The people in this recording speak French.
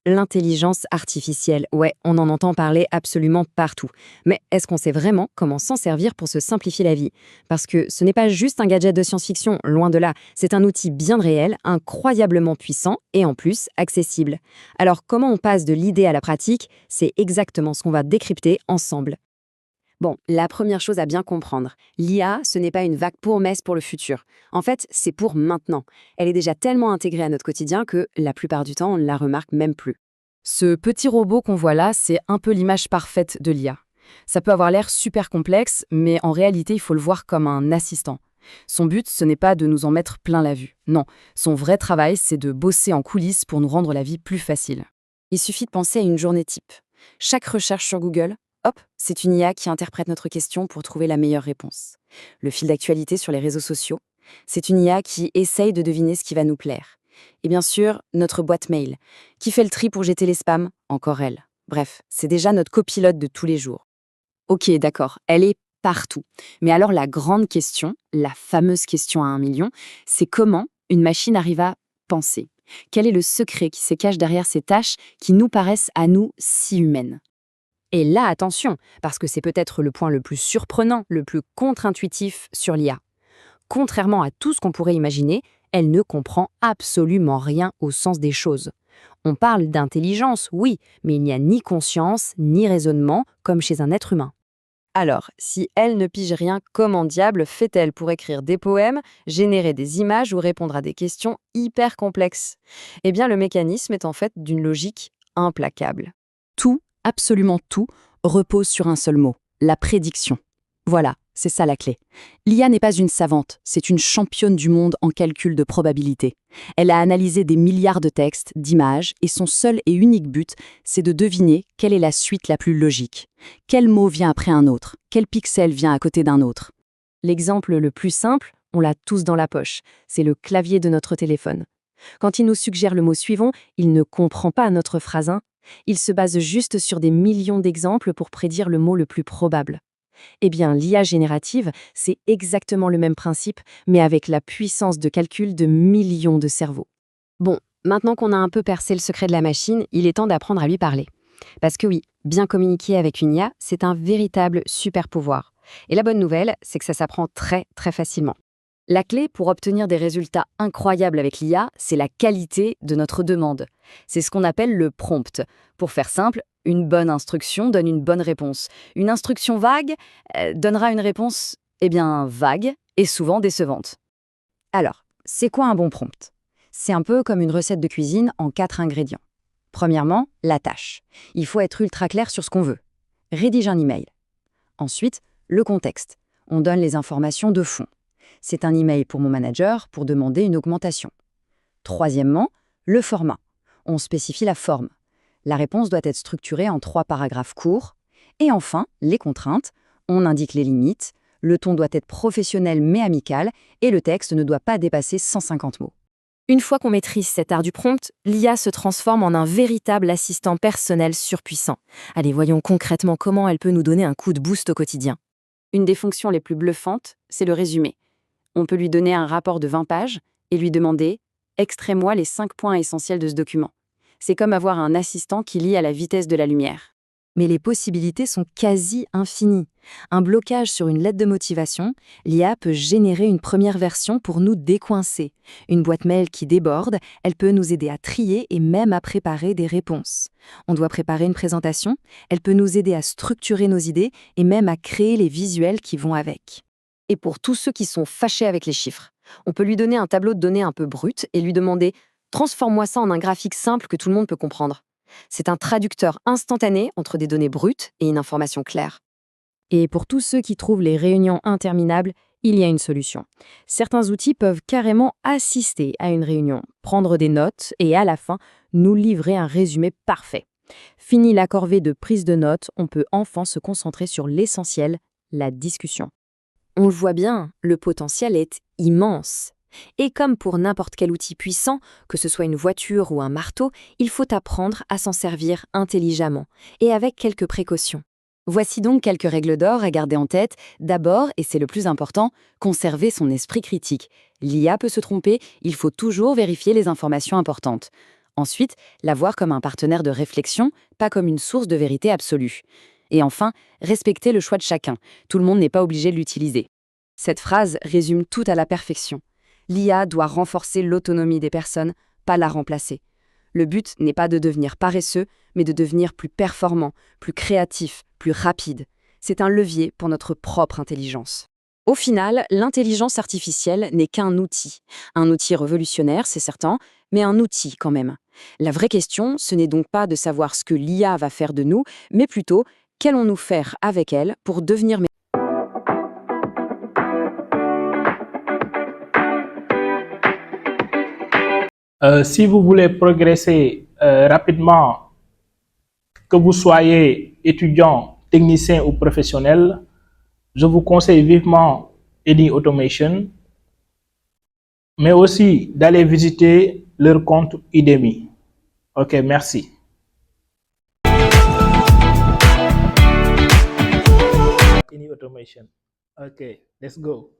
L'intelligence artificielle, ouais, on en entend parler absolument partout. Mais est-ce qu'on sait vraiment comment s'en servir pour se simplifier la vie? Parce que ce n'est pas juste un gadget de science-fiction, loin de là. C'est un outil bien réel, incroyablement puissant et en plus accessible. Alors comment on passe de l'idée à la pratique? C'est exactement ce qu'on va décrypter ensemble. Bon, la première chose à bien comprendre, l'IA, ce n'est pas une vague promesse pour le futur. En fait, c'est pour maintenant. Elle est déjà tellement intégrée à notre quotidien que, la plupart du temps, on ne la remarque même plus. Ce petit robot qu'on voit là, c'est un peu l'image parfaite de l'IA. Ça peut avoir l'air super complexe, mais en réalité, il faut le voir comme un assistant. Son but, ce n'est pas de nous en mettre plein la vue. Non, son vrai travail, c'est de bosser en coulisses pour nous rendre la vie plus facile. Il suffit de penser à une journée type. Chaque recherche sur Google, hop, c'est une IA qui interprète notre question pour trouver la meilleure réponse. Le fil d'actualité sur les réseaux sociaux, c'est une IA qui essaye de deviner ce qui va nous plaire. Et bien sûr, notre boîte mail, qui fait le tri pour jeter les spams, encore elle. Bref, c'est déjà notre copilote de tous les jours. Ok, d'accord, elle est partout. Mais alors la grande question, la fameuse question à 1 million, c'est comment une machine arrive à penser? Quel est le secret qui se cache derrière ces tâches qui nous paraissent à nous si humaines? Et là, attention, parce que c'est peut-être le point le plus surprenant, le plus contre-intuitif sur l'IA. Contrairement à tout ce qu'on pourrait imaginer, elle ne comprend absolument rien au sens des choses. On parle d'intelligence, oui, mais il n'y a ni conscience, ni raisonnement, comme chez un être humain. Alors, si elle ne pige rien, comment diable fait-elle pour écrire des poèmes, générer des images ou répondre à des questions hyper complexes? Eh bien, le mécanisme est en fait d'une logique implacable. Tout, absolument tout, repose sur un seul mot, la prédiction. Voilà, c'est ça la clé. L'IA n'est pas une savante, c'est une championne du monde en calcul de probabilité. Elle a analysé des milliards de textes, d'images, et son seul et unique but, c'est de deviner quelle est la suite la plus logique. Quel mot vient après un autre? Quel pixel vient à côté d'un autre? L'exemple le plus simple, on l'a tous dans la poche, c'est le clavier de notre téléphone. Quand il nous suggère le mot suivant, il ne comprend pas notre phrase 1. Il se base juste sur des millions d'exemples pour prédire le mot le plus probable. Eh bien, l'IA générative, c'est exactement le même principe, mais avec la puissance de calcul de millions de cerveaux. Bon, maintenant qu'on a un peu percé le secret de la machine, il est temps d'apprendre à lui parler. Parce que oui, bien communiquer avec une IA, c'est un véritable super pouvoir. Et la bonne nouvelle, c'est que ça s'apprend très très facilement. La clé pour obtenir des résultats incroyables avec l'IA, c'est la qualité de notre demande. C'est ce qu'on appelle le prompt. Pour faire simple, une bonne instruction donne une bonne réponse. Une instruction vague donnera une réponse, vague et souvent décevante. Alors, c'est quoi un bon prompt? C'est un peu comme une recette de cuisine en 4 ingrédients. Premièrement, la tâche. Il faut être ultra clair sur ce qu'on veut. Rédige un email. Ensuite, le contexte. On donne les informations de fond. C'est un email pour mon manager pour demander une augmentation. Troisièmement, le format. On spécifie la forme. La réponse doit être structurée en 3 paragraphes courts. Et enfin, les contraintes. On indique les limites. Le ton doit être professionnel mais amical et le texte ne doit pas dépasser 150 mots. Une fois qu'on maîtrise cet art du prompt, l'IA se transforme en un véritable assistant personnel surpuissant. Allez, voyons concrètement comment elle peut nous donner un coup de boost au quotidien. Une des fonctions les plus bluffantes, c'est le résumé. On peut lui donner un rapport de 20 pages et lui demander « Extrais-moi les 5 points essentiels de ce document ». C'est comme avoir un assistant qui lit à la vitesse de la lumière. Mais les possibilités sont quasi infinies. Un blocage sur une lettre de motivation, l'IA peut générer une première version pour nous décoincer. Une boîte mail qui déborde, elle peut nous aider à trier et même à préparer des réponses. On doit préparer une présentation, elle peut nous aider à structurer nos idées et même à créer les visuels qui vont avec. Et pour tous ceux qui sont fâchés avec les chiffres, on peut lui donner un tableau de données un peu brut et lui demander « Transforme-moi ça en un graphique simple que tout le monde peut comprendre ». C'est un traducteur instantané entre des données brutes et une information claire. Et pour tous ceux qui trouvent les réunions interminables, il y a une solution. Certains outils peuvent carrément assister à une réunion, prendre des notes et à la fin, nous livrer un résumé parfait. Fini la corvée de prise de notes, on peut enfin se concentrer sur l'essentiel, la discussion. On le voit bien, le potentiel est immense. Et comme pour n'importe quel outil puissant, que ce soit une voiture ou un marteau, il faut apprendre à s'en servir intelligemment et avec quelques précautions. Voici donc quelques règles d'or à garder en tête. D'abord, et c'est le plus important, conserver son esprit critique. L'IA peut se tromper, il faut toujours vérifier les informations importantes. Ensuite, la voir comme un partenaire de réflexion, pas comme une source de vérité absolue. Et enfin, respecter le choix de chacun. Tout le monde n'est pas obligé de l'utiliser. Cette phrase résume tout à la perfection. L'IA doit renforcer l'autonomie des personnes, pas la remplacer. Le but n'est pas de devenir paresseux, mais de devenir plus performant, plus créatif, plus rapide. C'est un levier pour notre propre intelligence. Au final, l'intelligence artificielle n'est qu'un outil. Un outil révolutionnaire, c'est certain, mais un outil quand même. La vraie question, ce n'est donc pas de savoir ce que l'IA va faire de nous, mais plutôt qu'allons-nous faire avec elle pour devenir meilleurs. Si vous voulez progresser rapidement, que vous soyez étudiant, technicien ou professionnel, je vous conseille vivement Eni Automation, mais aussi d'aller visiter leur compte Udemy. Ok, merci. Eni Automation. Ok, let's go.